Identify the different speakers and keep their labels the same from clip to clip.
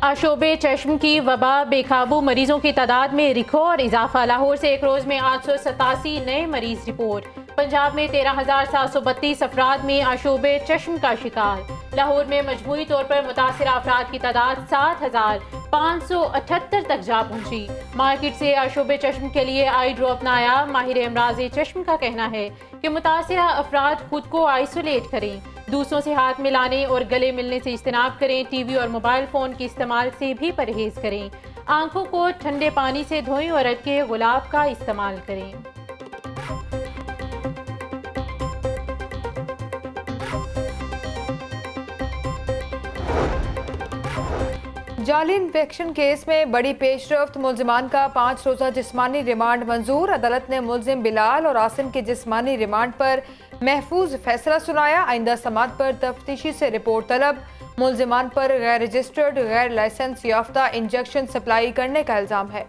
Speaker 1: आशोबे चश्म की वबा बेकाबू मरीजों की तादाद में रिकॉर्ड इजाफा। लाहौर से एक रोज में 887 नए मरीज रिपोर्ट। पंजाब में 13,732 अफराद में आशोबे चश्म का शिकार। लाहौर में मजमूई तौर पर मुतासिर अफराद की तादाद 7,578 तक जा पहुंची। मार्केट से आशोबे चश्म के लिए आई ड्रॉप नायाब। माहिर अमराज चश्म का कहना है कि मुतासिर अफराद खुद को आइसोलेट करें, दूसरों से हाथ मिलाने और गले मिलने से इज्तनाब करें, टीवी और मोबाइल फ़ोन के इस्तेमाल से भी परहेज करें, आंखों को ठंडे पानी से धोएं और हल्के गुलाब का इस्तेमाल करें।
Speaker 2: जाली इन्फेक्शन केस में बड़ी पेशरफ्त। मुलजिमान का 5 रोज़ा जिस्मानी रिमांड मंजूर। अदालत ने मुलजिम बिलाल और आसिम के जिस्मानी रिमांड पर महफूज फैसला सुनाया। आइंदा समात पर तफ्तीशी से रिपोर्ट तलब। मुलजिमान पर गैर रजिस्टर्ड गैर लाइसेंस याफ्ता इंजेक्शन सप्लाई करने का इल्ज़ाम है।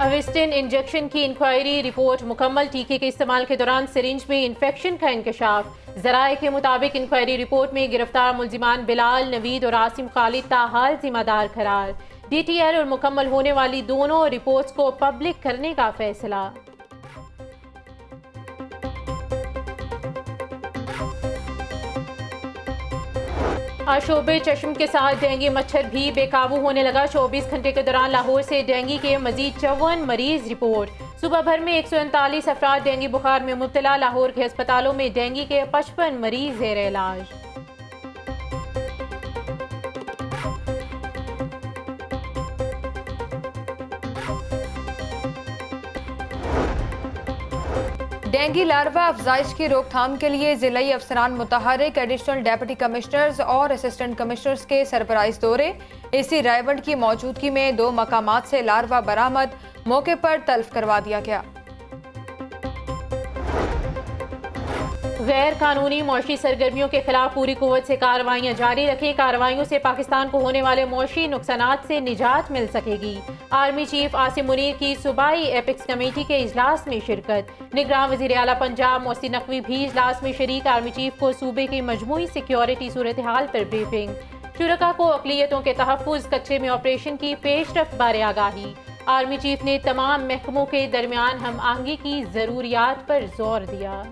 Speaker 1: अविस्टिन इंजेक्शन की इंक्वायरी रिपोर्ट मुकम्मल। टीके के इस्तेमाल के दौरान सिरिंज में इन्फेक्शन का इंकशाफ। जराए के मुताबिक इंक्वायरी रिपोर्ट में गिरफ्तार मुलजिमान बिलाल, नवीद और आसिम खालिद ताहाल जिम्मेदार करार। DTL और मुकम्मल होने वाली दोनों रिपोर्ट्स को पब्लिक करने का फैसला। आशोबे चश्म के साथ डेंगू मच्छर भी बेकाबू होने लगा। 24 घंटे के दौरान लाहौर से डेंगू के मजीद 54 मरीज रिपोर्ट। सुबह भर में 139 अफराद डेंगू बुखार में मुब्तला। लाहौर के अस्पतालों में डेंगू के 55 मरीज ज़ेर इलाज।
Speaker 2: डेंगू लार्वा अफजाइश की रोकथाम के लिए जिलाई अफसरान मुतहर्रिक, एडिशनल डेप्यूटी कमिश्नर्स और असिस्टेंट कमिश्नर्स के सरपराइज दौरे। इसी रायवंड की मौजूदगी में 2 मकामात से लार्वा बरामद, मौके पर तल्फ करवा दिया गया।
Speaker 1: गैर कानूनी मौशी सरगर्मियों के खिलाफ पूरी कुव्वत से कार्रवाइयाँ जारी रखें। कार्रवाइयों से पाकिस्तान को होने वाले मौशी नुकसानात से निजात मिल सकेगी। आर्मी चीफ आसिम मुनीर की सूबाई एपिक्स कमेटी के इजलास में शिरकत। निगरान वज़ीर आला पंजाब मोहसिन नकवी भी इजलास में शरीक। आर्मी चीफ को सूबे की मजमूई सिक्योरिटी सूरत हाल पर ब्रीफिंग। शुरका को अक़लियतों के तहफ़्फ़ुज़, कच्चे में ऑपरेशन की पेशरफ्त बारे आगाही। आर्मी चीफ ने तमाम महकमों के दरमियान हम आहंगी की ज़रूरियात पर जोर दिया।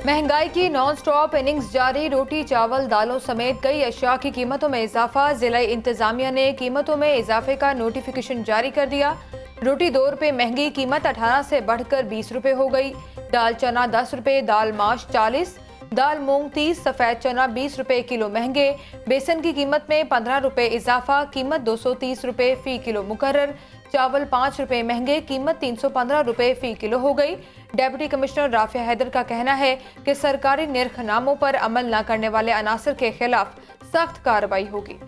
Speaker 2: महंगाई की नॉन स्टॉप इनिंग्स जारी। रोटी, चावल, दालों समेत कई अशिया की कीमतों में इजाफा। जिला इंतजामिया ने कीमतों में इजाफे का नोटिफिकेशन जारी कर दिया। रोटी 2 रुपये महंगी, कीमत 18 से बढ़कर 20 रुपये हो गई। दाल चना 10 रुपये, दाल माश 40, दाल मूंग 30, सफ़ेद चना 20 रुपये किलो महंगे। बेसन की कीमत में 15 रुपये इजाफा, कीमत 230 रुपये फ़ी किलो मुकर्रर। चावल 5 रुपये महंगे, कीमत 315 रुपये फ़ी किलो हो गई। डेप्यूटी कमिश्नर राफिया हैदर का कहना है कि सरकारी निर्खनामों पर अमल न करने वाले अनासर के खिलाफ सख्त कार्रवाई होगी।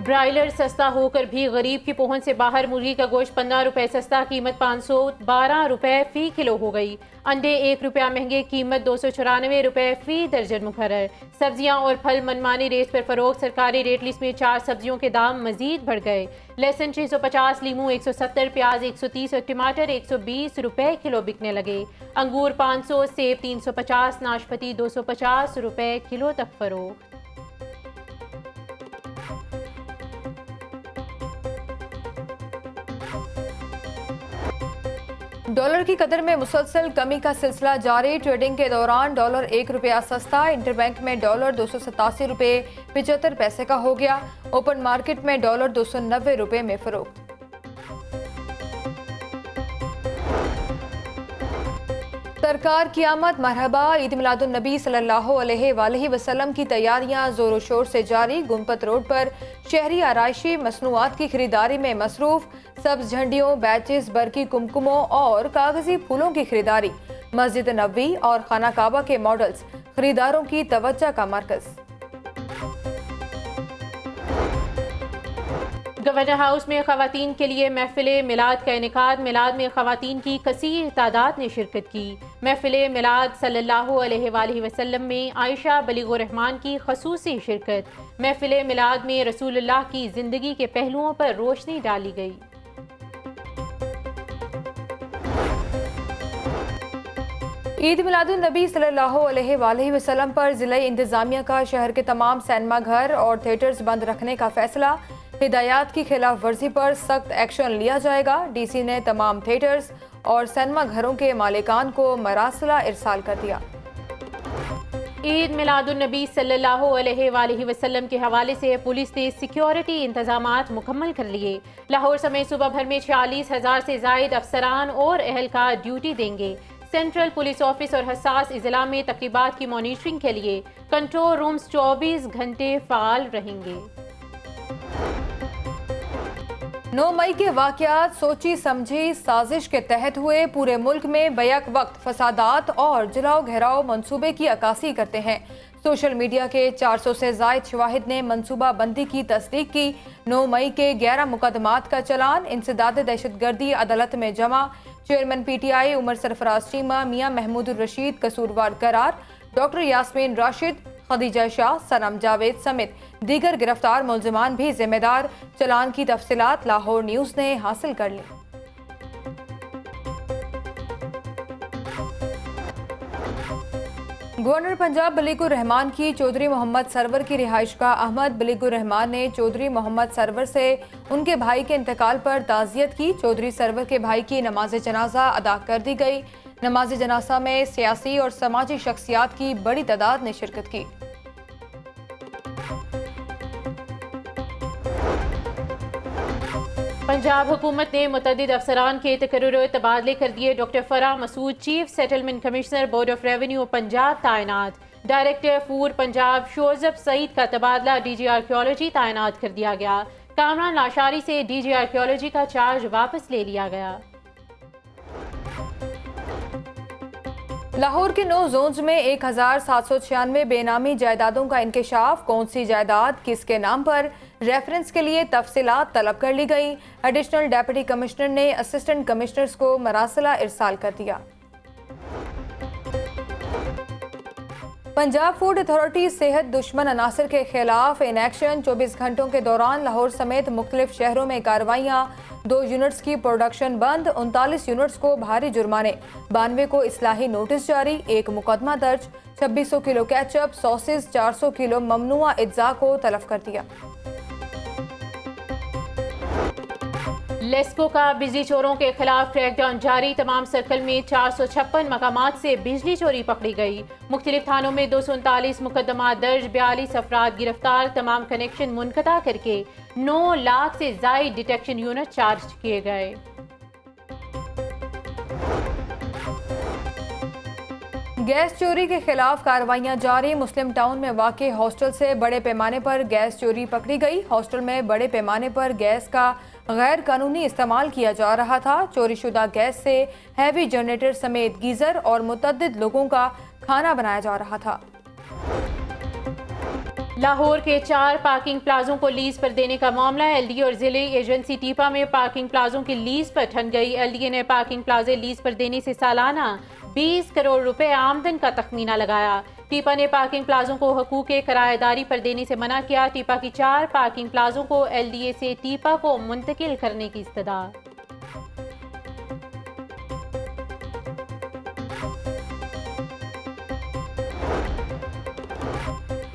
Speaker 1: ब्रायलर सस्ता होकर भी गरीब की पहुंच से बाहर। मुर्गी का गोश्त 15 रुपये सस्ता, कीमत 512 रुपये फ़ी किलो हो गई। अंडे 1 रुपया महंगे, कीमत 294 रुपये फ़ी दर्जन मुकर्रर। सब्जियां और फल मनमानी रेट पर फरोख्त। सरकारी रेट लिस्ट में 4 सब्जियों के दाम मजीद बढ़ गए। लहसुन 650, लीमू 170, प्याज 130 और टमाटर 120 रुपये किलो बिकने लगे। अंगूर 500, सेब 350, नाशपाती 250 रुपये किलो तक फरोख्त।
Speaker 2: डॉलर की कदर में मुसलसल कमी का सिलसिला जारी। ट्रेडिंग के दौरान डॉलर 1 रुपया सस्ता। इंटरबैंक में डॉलर 287 रुपये 75 पैसे का हो गया। ओपन मार्केट में डॉलर 290 रुपये में फरोख्त। सरकार की आमद मरहबा। ईद मिलादुन नबी सल्लल्लाहु अलैहि वसल्लम की तैयारियां जोरों शोर से जारी। गुम्पत रोड पर शहरी आराइशी मसनूआत की खरीदारी में मसरूफ। सब्ज झंडियों, बैचेस, बरकी कुमकुमों और कागजी फूलों की खरीदारी। मस्जिद नबवी और खाना काबा के मॉडल्स खरीदारों की तवज्जो का मरकज।
Speaker 1: गवर्नर हाउस में ख़वातीन के लिए महफिल मिलाद का इनेकाद। मिलाद में ख़वातीन की कसीर तादाद ने शिरकत की। महफिल मिलाद सल्लल्लाहु अलैहि वसल्लम में आयशा बलीगुर रहमान की खसूसी शिरकत। महफिल मिलाद में रसूलुल्लाह की ज़िंदगी के पहलुओं पर रोशनी डाली गई।
Speaker 2: ईद मिलादुन नबी सल्लल्लाहु अलैहि वसल्लम पर ज़िला इंतज़ामिया का शहर के तमाम सिनेमा घर और थिएटर्स बंद रखने का फैसला। हिदायत की खिलाफ वर्जी पर सख्त एक्शन लिया जाएगा। डीसी ने तमाम थिएटर्स और सिनेमा घरों के मालिकान को मरासला इरसाल कर दिया।
Speaker 1: ईद मिलादुन नबी सल्लल्लाहु अलैहि वसल्लम के हवाले से पुलिस ने सिक्योरिटी इंतजामात मुकम्मल कर लिए। लाहौर समेत सूबा भर में 46,000 से जायद अफसरान और एहलकार ड्यूटी देंगे। सेंट्रल पुलिस ऑफिस और हसास इजला में तकरीबात की मॉनिटरिंग के लिए कंट्रोल रूम्स 24 घंटे फाल रहेंगे।
Speaker 2: 9 मई के वाक़यात सोची समझी साजिश के तहत हुए। पूरे मुल्क में बैक वक्त फसादात और जलाओ घेराव मंसूबे की अक्कासी करते हैं। सोशल मीडिया के 400 से जायद शवाहिद ने मंसूबा बंदी की तस्दीक की। 9 मई के 11 मुकदमात का चलान इंसदाद दहशतगर्दी अदालत में जमा। चेयरमैन PTI उमर सरफराज चीमा मियां महमूदुर रशीद कसूरवार करार। डॉक्टर यास्मीन राशिद, खदीजा शाह, सनम जावेद समेत दीगर गिरफ्तार मुलजमान भी जिम्मेदार। चलान की तफसीलात लाहौर न्यूज़ ने हासिल कर ली। गवर्नर पंजाब बलीगुर रहमान की चौधरी मोहम्मद सरवर की रिहाइशगाह अहमद बलीगुर रहमान ने चौधरी मोहम्मद सरवर से उनके भाई के इंतकाल पर ताज़ियत की। चौधरी सरवर के भाई की नमाज जनाजा अदा कर दी गई। नमाज जनाजा में सियासी और समाजी शख्सियात की बड़ी तादाद ने शिरकत की।
Speaker 1: पंजाब हुकूमत ने मुतअद्दिद अफसरान के तकर्रुरी तबादले कर दिए। Doctor Farah Masood chief settlement commissioner board of revenue Punjab तैनात। डायरेक्टर फूड पंजाब शोजब सईद का तबादला DG आर्कियोलॉजी तैनात कर दिया गया। कामरान लाशारी से DG आर्कियोलॉजी का चार्ज वापस ले लिया गया।
Speaker 2: लाहौर के 9 जोन्स में 1796 बेनामी जायदादों का इंकशाफ। कौन सी जायदाद किसके नाम पर, रेफरेंस के लिए तफसीलात तलब कर ली गई। एडिशनल डेप्यूटी कमिश्नर ने असिस्टेंट कमिश्नर्स को मरासला इरसाल कर दिया। पंजाब फूड अथॉरिटी सेहत दुश्मन अनासर के खिलाफ इन एक्शन। 24 घंटों के दौरान लाहौर समेत मुख्तलिफ शहरों में कार्रवाइयाँ। 2 यूनिट्स की प्रोडक्शन बंद, 39 यूनिट्स को भारी जुर्माने, 92 को इस्लाही नोटिस जारी, 1 मुकदमा दर्ज। 2600 किलो केचप, सॉसेस, 400 किलो ममनुआ इज्जा को तलब कर दिया।
Speaker 1: लेस्को का बिजली चोरों के खिलाफ क्रैकडाउन जारी। तमाम सर्कल में 456 मकामात से बिजली चोरी पकड़ी गई। मुख्तलिफ थानों में 239 मुकदमा दर्ज, 42 अफराद गिरफ्तार। तमाम कनेक्शन मुनक़ता करके 9 लाख से ज़ायद डिटेक्शन यूनिट चार्ज किए गए।
Speaker 2: गैस चोरी के खिलाफ कार्रवाइयां जारी। मुस्लिम टाउन में वाक़ हॉस्टल से बड़े पैमाने पर गैस चोरी पकड़ी गई। हॉस्टल में बड़े पैमाने पर गैस का गैर कानूनी इस्तेमाल किया जा रहा था। चोरी शुदा गैस से हैवी जनरेटर समेत गीज़र और मुतअद्दिद लोगों का खाना बनाया जा रहा था।
Speaker 1: लाहौर के 4 पार्किंग प्लाजों को लीज पर देने का मामला। LDA और जिले एजेंसी टीपा में पार्किंग प्लाजों की लीज पर ठन गई। LDA ने पार्किंग प्लाजे लीज पर देने से सालाना 20 करोड़ रुपए आमदन का तखमीना लगाया। टीपा ने पार्किंग प्लाजों को हकूक किराएदारी पर देने से मना किया। टीपा की 4 पार्किंग प्लाजों को LDA से टीपा को मुंतकिल करने की इस्तदा।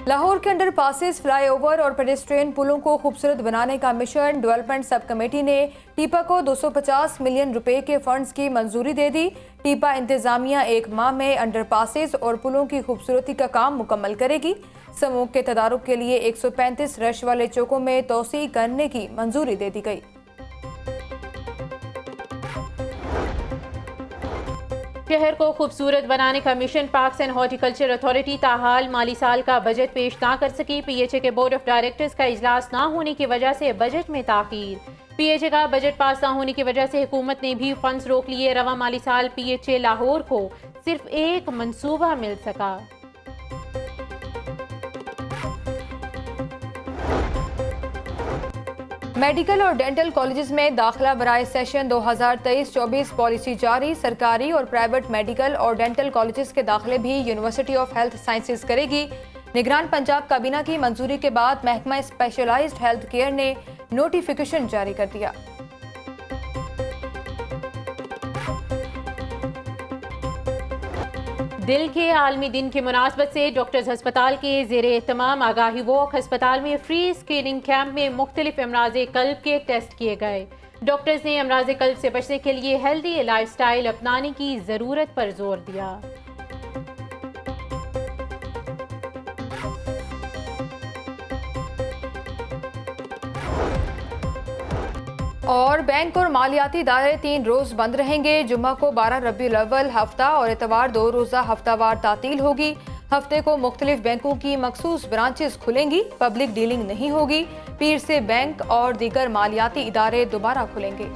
Speaker 2: लाहौर के अंडर पासेस, फ्लाईओवर और पेडेस्ट्रियन पुलों को खूबसूरत बनाने का मिशन। डेवलपमेंट सब कमेटी ने टीपा को 250 मिलियन रुपए के फंड्स की मंजूरी दे दी। टीपा इंतजामिया 1 माह में अंडर पासेस और पुलों की खूबसूरती का काम मुकम्मल करेगी। समूह के तदारुक के लिए 135 रश वाले चौकों में तोसी करने की मंजूरी दे दी गई।
Speaker 1: शहर को खूबसूरत बनाने का mission. Parks and horticulture authority ताहाल माली साल का बजट पेश ना कर सकी। PHA के बोर्ड ऑफ डायरेक्टर्स का इजलास ना होने की वजह से बजट में ताखीर। PHA का बजट पास ना होने की वजह से हुकूमत ने भी फंड्स रोक लिए। रवा माली साल PHA लाहौर को सिर्फ 1 मंसूबा मिल सका।
Speaker 2: मेडिकल और डेंटल कॉलेजेस में दाखिला बराए सेशन 2023-24 पॉलिसी जारी। सरकारी और प्राइवेट मेडिकल और डेंटल कॉलेजेस के दाखिले भी यूनिवर्सिटी ऑफ हेल्थ साइंसेज करेगी। निगरान पंजाब काबीना की मंजूरी के बाद महकमा स्पेशलाइज्ड हेल्थ केयर ने नोटिफिकेशन जारी कर दिया।
Speaker 1: दिल के आलमी दिन की मुनासबत से डॉक्टर्स हस्पताल के ज़ेरे एहतमाम आगाही वॉक हस्पताल में फ्री स्क्रीनिंग कैंप में मुख्तलिफ अमराज़ कल्ब के टेस्ट किए गए। डॉक्टर्स ने अमराज़ कल्ब से बचने के लिए हेल्दी लाइफ स्टाइल अपनाने की ज़रूरत पर जोर दिया।
Speaker 2: और बैंक और मालियाती इदारे 3 रोज बंद रहेंगे। जुम्मा को 12 रबीउल अव्वल हफ्ता और इतवार 2 रोज़ा हफ्तावार तातील होगी। हफ्ते को मुख्तलिफ बैंकों की मखसूस ब्रांचेस खुलेंगी। पब्लिक डीलिंग नहीं होगी। पीर से बैंक और दीगर मालियाती इदारे दोबारा खुलेंगे।